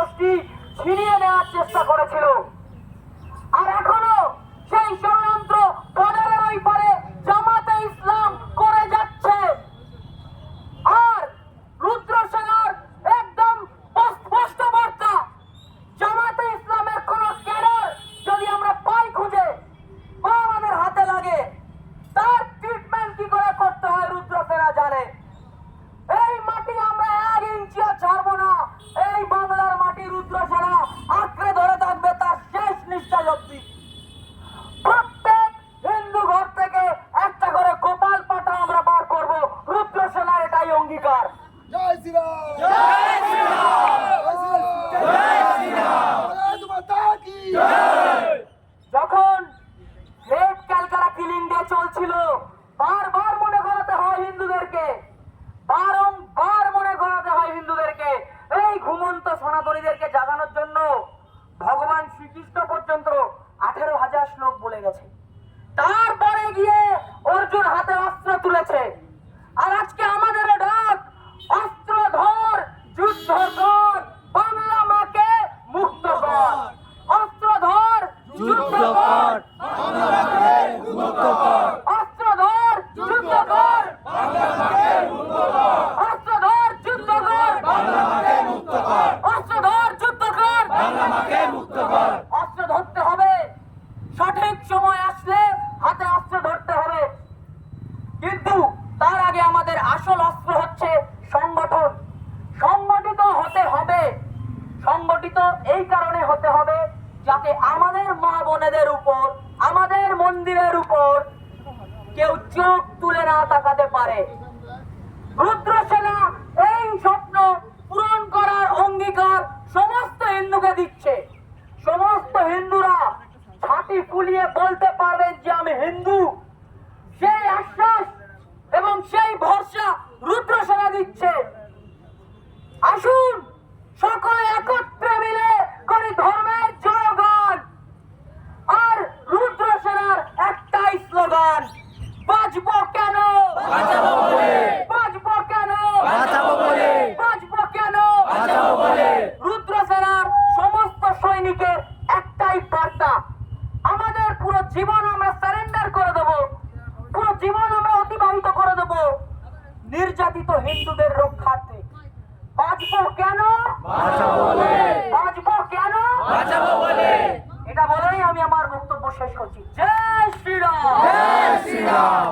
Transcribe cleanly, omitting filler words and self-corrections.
গোষ্ঠী ছিনিয়ে নেওয়ার চেষ্টা করেছিল। আর এখনো সেই ষড়যন্ত্র বর্ডারের ওই পারে জামাতে ইসলাম করে যাচ্ছে। আর রুদ্র সেনার একদম স্পষ্ট বার্তা, জামাতে ইসলামের কোন ক্যাডার যদি আমরা পাই খুঁজে বা আমাদের হাতে লাগে, তার ট্রিটমেন্ট কি করে করতে হয় রুদ্র সেনা জানে। এই মাটি আমরা 1 ইঞ্চিও ছাড়বো না। এই বাংলার মাটি রুদ্র সেনা আঁকড়ে ধরে থাকবে তার শেষ নিঃশ্বাস অবধি। প্রত্যেক হিন্দু ঘর থেকে একটা করে গোপাল পাটা আমরা বার করব, রুদ্র সেনার এটাই অঙ্গীকার। জয় শ্রীরাম, জয় শ্রীরাম, জয় শ্রীরাম, ভারত মাতা কি জয়। যখন গ্রেট ক্যালকাটা কিলিং ডে চলছিল, বারবার মনে করাতে হয় হিন্দুদেরকে, বারংবার মনে করাতে হয় হিন্দুদেরকে। এই ঘুমন্ত সনাতনীদেরকে জাগানোর জন্য ভগবান শ্রীকৃষ্ণ পর্যন্ত 18,000 শ্লোক বলে গেছে। তারপরে গিয়ে অর্জুন হাতে অস্ত্র তুলেছে। আর আজকে আমাদের ডাক, অস্ত্র ধর, যুদ্ধ কর, বাংলা মাকে মুক্ত কর। অস্ত্র ধর, যুদ্ধ কর, বাংলা মাকে মুক্ত কর। অস্ত্র ধর, যুদ্ধ কর, বাংলা মাকে মুক্ত কর। অস্ত্র ধর, যুদ্ধ কর, বাংলা মাকে মুক্ত কর। অস্ত্র ধর, যুদ্ধ কর। বাংলা মাকে মুক্ত কর। অস্ত্র ধরতে হবে, সঠিক সময় আসলে হাতে অস্ত্র ধরতে হবে। কিন্তু তার আগে আমাদের আসল অস্ত্র হচ্ছে সংগঠন। সংগঠিত হতে হবে। সংগঠিত এই কারণে হতে হবে যাতে আমাদের মা বোনেদের উপর, আমাদের মন্দিরের উপর কেউ চোখ তুলে না তাকাতে পারে। রুদ্র সেনা এই স্বপ্ন পূরণ করার অঙ্গীকার সমস্ত হিন্দুকে দিচ্ছে। সমস্ত হিন্দুরা ছাতি ফুলিয়ে বলতে পারবেন যে আমি হিন্দু। সেই আশ্বাস এবং সেই ভরসা রুদ্র সেনা দিচ্ছে। আসুন সকলে একত্রে মিলে করি ধর্মের জয়গান। আর রুদ্র সেনার একটাই স্লোগান, বাঁচবো কেন, বাঁচাবো বলে, বাঁচবো কেন, বাঁচাবো বলে, বাঁচবো কেন। বাঁচাবো বলে। রুদ্র সেনার সমস্ত সৈনিকের একটাই বার্তা, আমাদের পুরো জীবন আমরা সারেন্ডার করে দেব, পুরো জীবন আমরা অতিবাহিত করে দেব নির্যাতিত হিন্দুদের রক্ষার্থে। বাঁচবো কেন, বাঁচাবো বলে, বাঁচবো কেন, বাঁচাবো বলে। এটা বলেই আমি আমার বক্তব্য শেষ করছি। জয় শ্রীরাম। জয় শ্রীরাম।